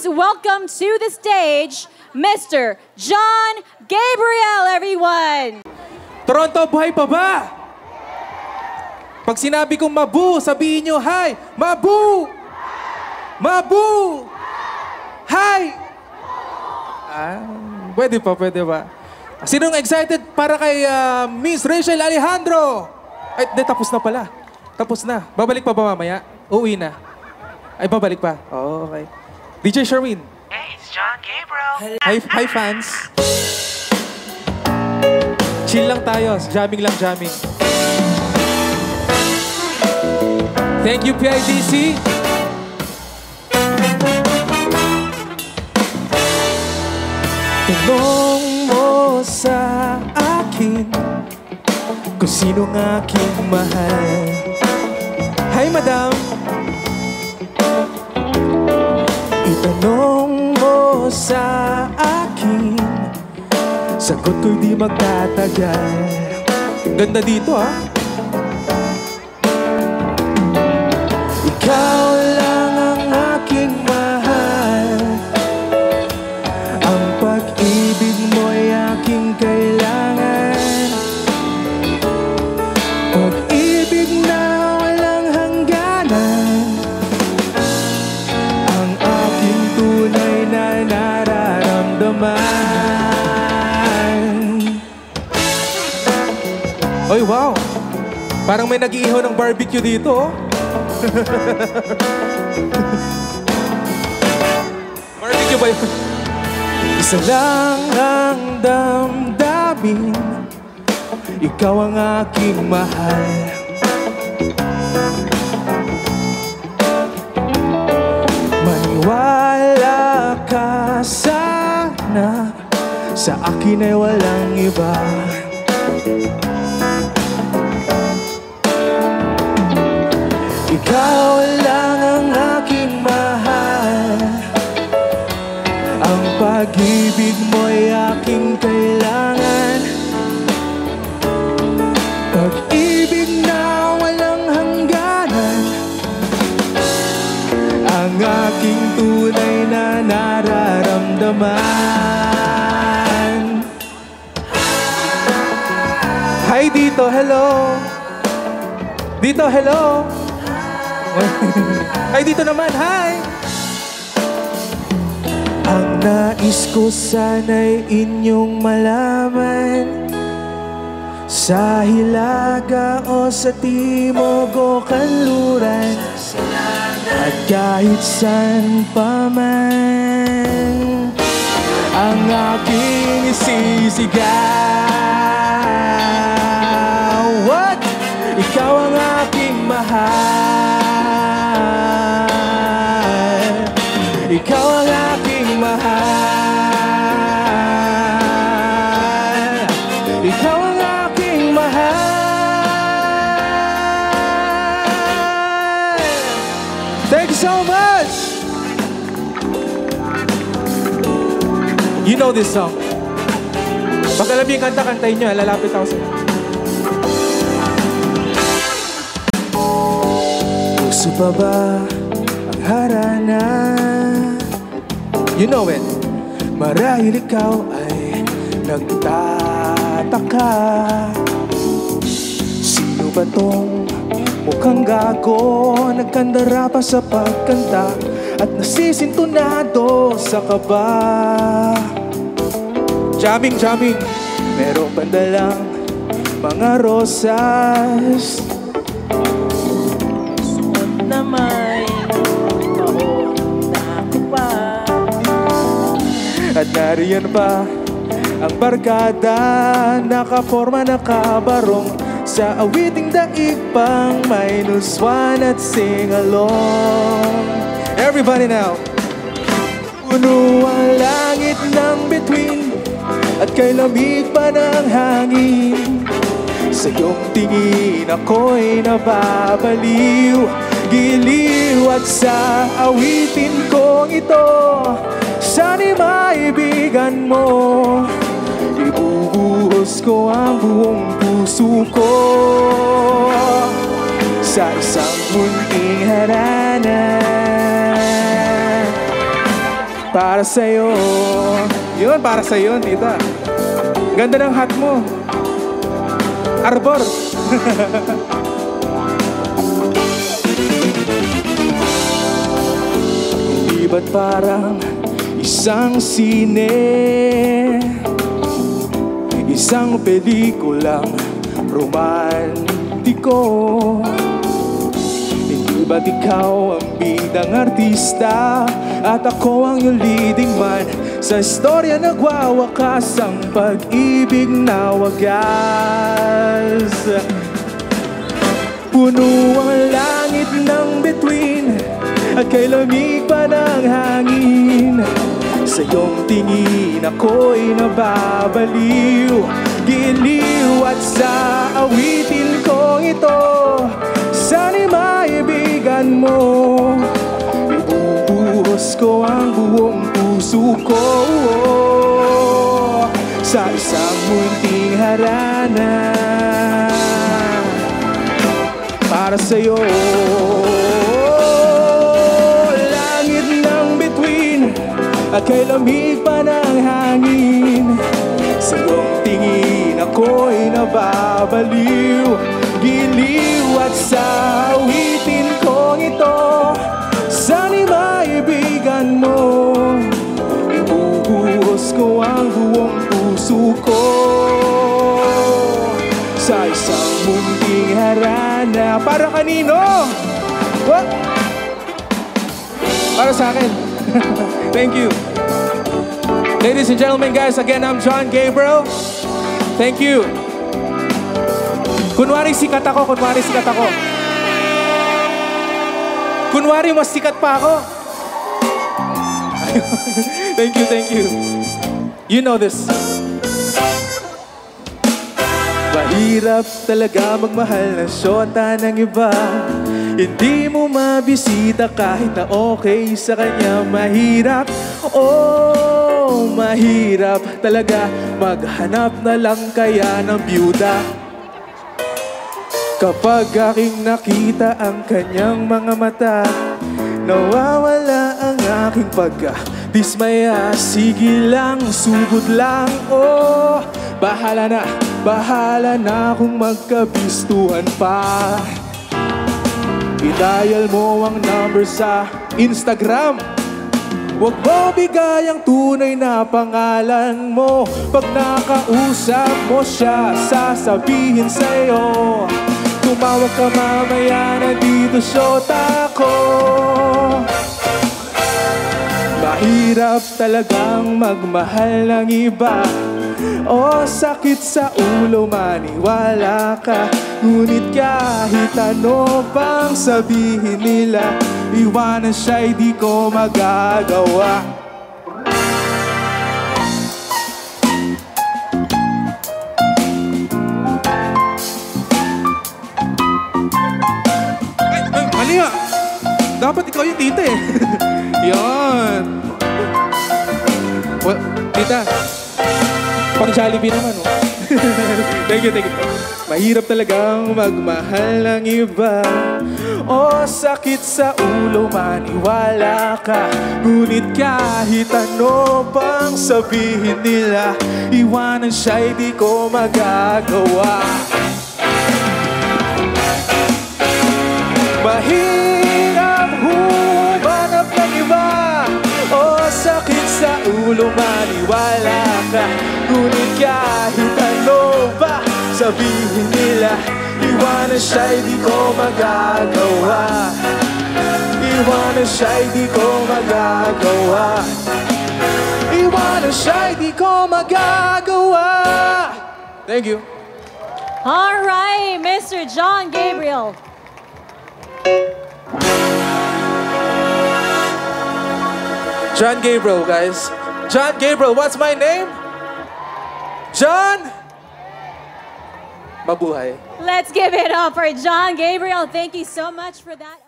please welcome to the stage, Mr. John Gabriel, everyone! Toronto, buhay pa ba? Pag sinabi kong mabu, sabihin nyo, hi! Mabu! Mabu! Hi! Pwede ba? Sinong excited para kay Miss Rachel Alejandro? Ay, tapos na pala. Tapos na. Babalik pa ba mamaya? Uwi na. Ay, babalik pa. Oh, okay. DJ Sherwin. Hey, it's John Gabriel. Hi, fans. Chill lang tayo. Jamming lang, jamming. Thank you, PIDC. Tanong mo sa akin kung sinong aking mahal. Hi, madam. Itanong mo sa akin, sagot ko'y di magtatagal. Ganda dito, ha? Ikaw lang ang aking mahal. Ang pag-ibig mo'y aking kailangan. Pag-ibig na walang hangganan. Ang aking tunay na nararamdaman. Oy, wow! Parang may nag-iihaw ng barbecue dito, oh. Barbecue ba yun? Isa lang ang damdamin, ikaw ang aking mahal. Maniwala ka sana, sa akin ay walang iba. Ikaw lang ang aking mahal. Ang pag-ibig mo'y aking kailangan. Pag-ibig na walang hangganan. Ang aking tunay na nararamdaman. Hi dito, hello. Dito, hello. Ay, dito naman, hi! Ang nais ko sana'y inyong malaman, sa Hilaga o sa Timog o Kanluran, at kahit saan pa man, ang aking isisigaw. What? Ikaw ang aking mahal. Ikaw ang aking mahal. Ikaw ang aking mahal. Thank you so much. You know this song. Pag alam yung kanta, kantayin nyo. Lalapit ako sa inyo. Gusto pa ba ang harana? You know it. Marahil ikaw ay nagtataka, sino ba tong mukhang gago, nagkandara pa sa pagkanta at nasisintunado sa kaba. Jamming, jamming. Merong pandalang mga rosas na may taon na pa. At nariyan pa ang barkada, nakaforma, nakabarong sa awiting daig pang -1 at sing along. Everybody now. Puno ang langit ng bituin at kay lamig pa ng hangin. Sa iyong tingin ako'y nababaliw, giliw at sa awitin kong ito, sana'y maibigan mo. Ibubuhos ko ang buong puso ko sa isang munting harana. Para sa'yo. Yun, para sa'yo, tita. Ganda ng hat mo. Arbor. Hindi ba't parang isang sine, isang pelikulang romantiko? Hindi ba't ikaw ang bidang artista at ako ang iyong leading man sa istorya nagwawakas ang pag-ibig na wagas? Puno ang langit ng bituin at kay lamig pa ng hangin. Sa iyong tingin ako'y nababaliw, giliw at sa awitin kong ito, sana'y maibigan mo. Ibubuhos ko ang buong puso ko sa isang munting harana para sa'yo. Langit ng bituin at kay lamig pa ng hangin. Sa iyong tingin ako'y nababaliw, giliw at sa awitin kong ito, sana'y maibigan mo. Ibubuhos ko ang buong puso ko sa isang munting harana. Para kanino? What? Para sa akin. Thank you. Ladies and gentlemen, guys, again, I'm John Gabriel. Thank you. Kunwari sikat ako, kunwari sikat ako. Kunwari mas sikat pa ako. Thank you, thank you. You know this. Mahirap talaga magmahal ng syota ng iba. Hindi mo mabisita kahit na okay sa kanya. Mahirap, oh, mahirap talaga maghanap na lang kaya ng byuda. Kapag aking nakita ang kanyang mga mata, nawawala ang aking pagka-dismaya. Sige lang, sugod lang, oh, bahala na kung magkabistuhan pa. I-dial mo ang number sa Instagram. Huwag mo bigay ang tunay na pangalan mo. Pag nakausap mo siya, sasabihin sa'yo, tumawag ka mamaya, nandito syota ko. Mahirap talagang magmahal ng iba. O sakit sa ulo, maniwala ka. Ngunit kahit ano pang sabihin nila, iwanan siya'y di ko magagawa. Ay, mali nga. Dapat ikaw yung tita eh. Yan. Well, tita, pang Jollibee naman, oh. Thank you, thank you. Mahirap talagang magmahal ng iba. O sakit sa ulo, maniwala ka. Ngunit kahit ano pang sabihin nila, iwanan siya'y di ko magagawa. Mahirap humanap ng iba. O sakit sa ulo, maniwala ka. Ngunit kahit ano pa sabihin nila, iwanan siya'y di ko magagawa. Iwanan siya'y di ko magagawa. Iwanan siya'y di ko magagawa. Thank you. All right, Mr. John Gabriel. John Gabriel, guys. John Gabriel, what's my name? John? Mabuhay. Let's give it up for John Gabriel. Thank you so much for that.